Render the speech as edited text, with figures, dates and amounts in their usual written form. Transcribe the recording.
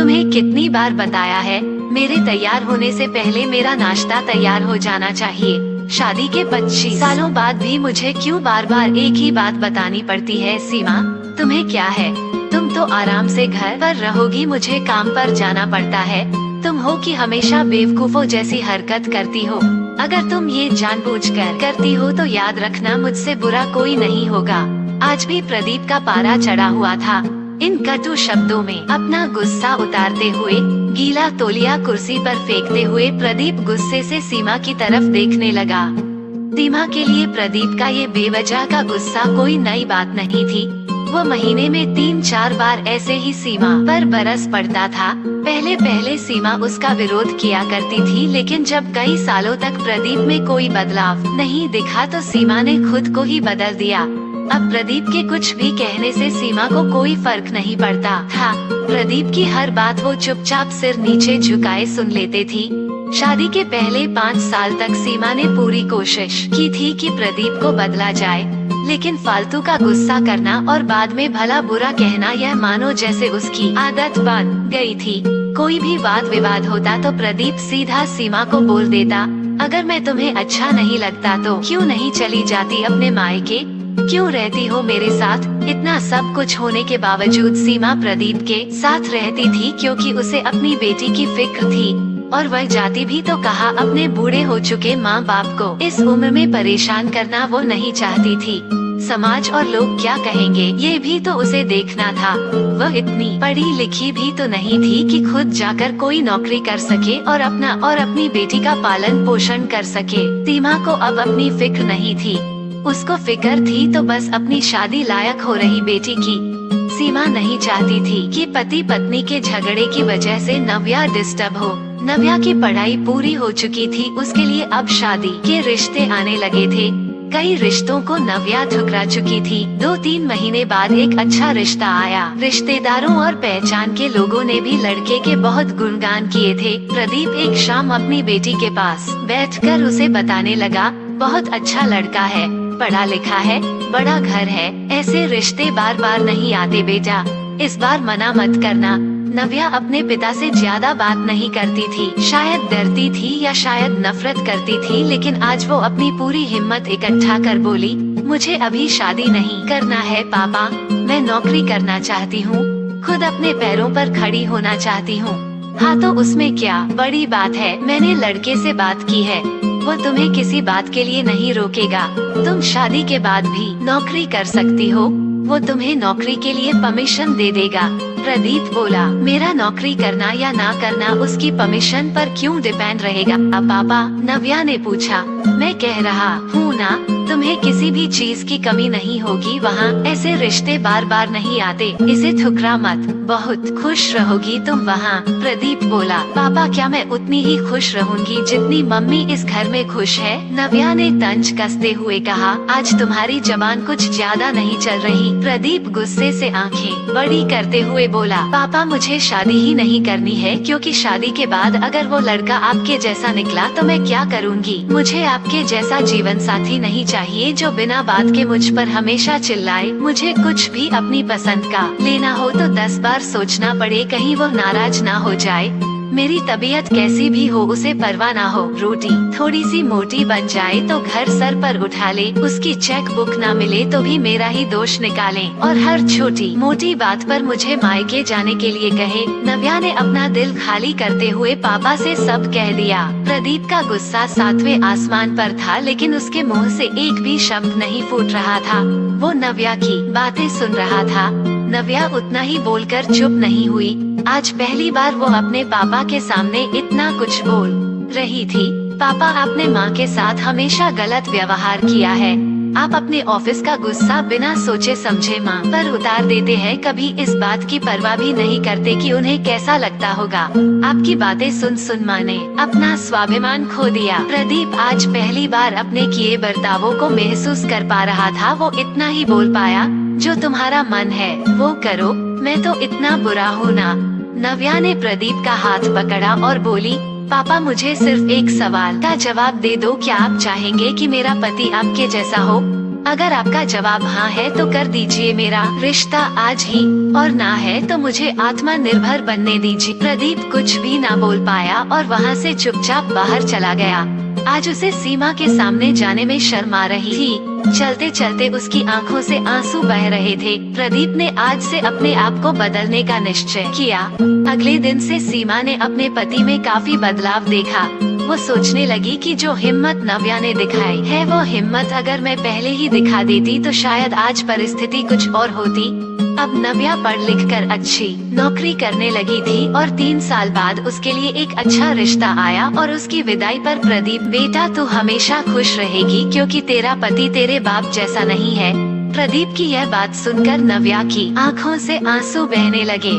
तुम्हें कितनी बार बताया है, मेरे तैयार होने से पहले मेरा नाश्ता तैयार हो जाना चाहिए। शादी के 25 सालों बाद भी मुझे क्यों बार बार एक ही बात बतानी पड़ती है? सीमा, तुम्हें क्या है? तुम तो आराम से घर पर रहोगी, मुझे काम पर जाना पड़ता है। तुम हो कि हमेशा बेवकूफों जैसी हरकत करती हो। अगर तुम ये जानबूझकर करती हो तो याद रखना, मुझसे बुरा कोई नहीं होगा। आज भी प्रदीप का पारा चढ़ा हुआ था। इन कटु शब्दों में अपना गुस्सा उतारते हुए, गीला तौलिया कुर्सी पर फेंकते हुए प्रदीप गुस्से से सीमा की तरफ देखने लगा। सीमा के लिए प्रदीप का ये बेवजह का गुस्सा कोई नई बात नहीं थी। वो महीने में 3-4 बार ऐसे ही सीमा पर बरस पड़ता था। पहले पहले सीमा उसका विरोध किया करती थी, लेकिन जब कई सालों तक प्रदीप में कोई बदलाव नहीं दिखा तो सीमा ने खुद को ही बदल दिया। अब प्रदीप के कुछ भी कहने से सीमा को कोई फर्क नहीं पड़ता था। प्रदीप की हर बात वो चुपचाप सिर नीचे झुकाए सुन लेते थी। शादी के पहले 5 साल तक सीमा ने पूरी कोशिश की थी कि प्रदीप को बदला जाए, लेकिन फालतू का गुस्सा करना और बाद में भला बुरा कहना, यह मानो जैसे उसकी आदत बन गई थी। कोई भी वाद विवाद होता तो प्रदीप सीधा सीमा को बोल देता, अगर मैं तुम्हें अच्छा नहीं लगता तो क्यों नहीं चली जाती अपने मायके? क्यों रहती हो मेरे साथ? इतना सब कुछ होने के बावजूद सीमा प्रदीप के साथ रहती थी क्योंकि उसे अपनी बेटी की फिक्र थी, और वह जाती भी तो कहा अपने बूढ़े हो चुके माँ बाप को इस उम्र में परेशान करना वो नहीं चाहती थी। समाज और लोग क्या कहेंगे, ये भी तो उसे देखना था। वह इतनी पढ़ी लिखी भी तो नहीं थी कि खुद जाकर कोई नौकरी कर सके और अपना और अपनी बेटी का पालन पोषण कर सके। सीमा को अब अपनी फिक्र नहीं थी, उसको फिक्र थी तो बस अपनी शादी लायक हो रही बेटी की। सीमा नहीं चाहती थी कि पति पत्नी के झगड़े की वजह से नव्या डिस्टर्ब हो। नव्या की पढ़ाई पूरी हो चुकी थी, उसके लिए अब शादी के रिश्ते आने लगे थे। कई रिश्तों को नव्या ठुकरा चुकी थी। 2-3 महीने बाद एक अच्छा रिश्ता आया। रिश्तेदारों और पहचान के लोगों ने भी लड़के के बहुत गुणगान किए थे। प्रदीप एक शाम अपनी बेटी के पास बैठकर उसे बताने लगा, बहुत अच्छा लड़का है, पढ़ा लिखा है, बड़ा घर है, ऐसे रिश्ते बार बार नहीं आते बेटा, इस बार मना मत करना। नव्या अपने पिता से ज्यादा बात नहीं करती थी, शायद डरती थी या शायद नफरत करती थी, लेकिन आज वो अपनी पूरी हिम्मत इकट्ठा कर बोली, मुझे अभी शादी नहीं करना है पापा, मैं नौकरी करना चाहती हूँ, खुद अपने पैरों पर खड़ी होना चाहती हूँ। हाँ तो उसमें क्या बड़ी बात है, मैंने लड़के से बात की है, वो तुम्हें किसी बात के लिए नहीं रोकेगा। तुम शादी के बाद भी नौकरी कर सकती हो, वो तुम्हें नौकरी के लिए परमिशन दे देगा। प्रदीप बोला, मेरा नौकरी करना या ना करना उसकी परमिशन पर क्यों डिपेंड रहेगा पापा? नव्या ने पूछा। मैं कह रहा हूँ ना, तुम्हें किसी भी चीज की कमी नहीं होगी वहाँ, ऐसे रिश्ते बार बार नहीं आते, इसे ठुकरा मत, बहुत खुश रहोगी तुम वहाँ। प्रदीप बोला, पापा क्या मैं उतनी ही खुश रहूंगी जितनी मम्मी इस घर में खुश है? नव्या ने तंज कसते हुए कहा, आज तुम्हारी जबान कुछ ज्यादा नहीं चल रही। प्रदीप गुस्से से आंखें बड़ी करते हुए बोला, पापा मुझे शादी ही नहीं करनी है, क्योंकि शादी के बाद अगर वो लड़का आपके जैसा निकला तो मैं क्या करूँगी? मुझे आपके जैसा जीवन साथी नहीं चाहिए जो बिना बात के मुझ पर हमेशा चिल्लाए। मुझे कुछ भी अपनी पसंद का लेना हो तो 10 बार सोचना पड़े, कहीं वो नाराज ना हो जाए। मेरी तबीयत कैसी भी हो उसे परवाह ना हो, रोटी थोड़ी सी मोटी बन जाए तो घर सर पर उठा ले, उसकी चेक बुक ना मिले तो भी मेरा ही दोष निकाले, और हर छोटी मोटी बात पर मुझे मायके जाने के लिए कहे। नव्या ने अपना दिल खाली करते हुए पापा से सब कह दिया। प्रदीप का गुस्सा 7वें आसमान पर था, लेकिन उसके मुँह से एक भी शब्द नहीं फूट रहा था। वो नव्या की बातें सुन रहा था। नव्या उतना ही बोलकर चुप नहीं हुई। आज पहली बार वो अपने पापा के सामने इतना कुछ बोल रही थी। पापा, आपने माँ के साथ हमेशा गलत व्यवहार किया है। आप अपने ऑफिस का गुस्सा बिना सोचे समझे माँ पर उतार देते हैं, कभी इस बात की परवाह भी नहीं करते कि उन्हें कैसा लगता होगा। आपकी बातें सुन सुन माँ ने अपना स्वाभिमान खो दिया। प्रदीप आज पहली बार अपने किए बर्तावों को महसूस कर पा रहा था। वो इतना ही बोल पाया, जो तुम्हारा मन है वो करो, मैं तो इतना बुरा हूँ ना। नव्या ने प्रदीप का हाथ पकड़ा और बोली, पापा मुझे सिर्फ एक सवाल का जवाब दे दो, क्या आप चाहेंगे कि मेरा पति आपके जैसा हो? अगर आपका जवाब हाँ है तो कर दीजिए मेरा रिश्ता आज ही, और ना है तो मुझे आत्मनिर्भर बनने दीजिए। प्रदीप कुछ भी ना बोल पाया और वहाँ से चुपचाप बाहर चला गया। आज उसे सीमा के सामने जाने में शर्म आ रही थी। चलते चलते उसकी आंखों से आंसू बह रहे थे। प्रदीप ने आज से अपने आप को बदलने का निश्चय किया। अगले दिन से सीमा ने अपने पति में काफी बदलाव देखा। वो सोचने लगी कि जो हिम्मत नव्या ने दिखाई है वो हिम्मत अगर मैं पहले ही दिखा देती तो शायद आज परिस्थिति कुछ और होती। अब नव्या पढ़ लिख कर अच्छी नौकरी करने लगी थी और 3 साल बाद उसके लिए एक अच्छा रिश्ता आया और उसकी विदाई पर प्रदीप, बेटा तू हमेशा खुश रहेगी क्योंकि तेरा पति तेरे बाप जैसा नहीं है। प्रदीप की यह बात सुनकर नव्या की आंखों से आंसू बहने लगे।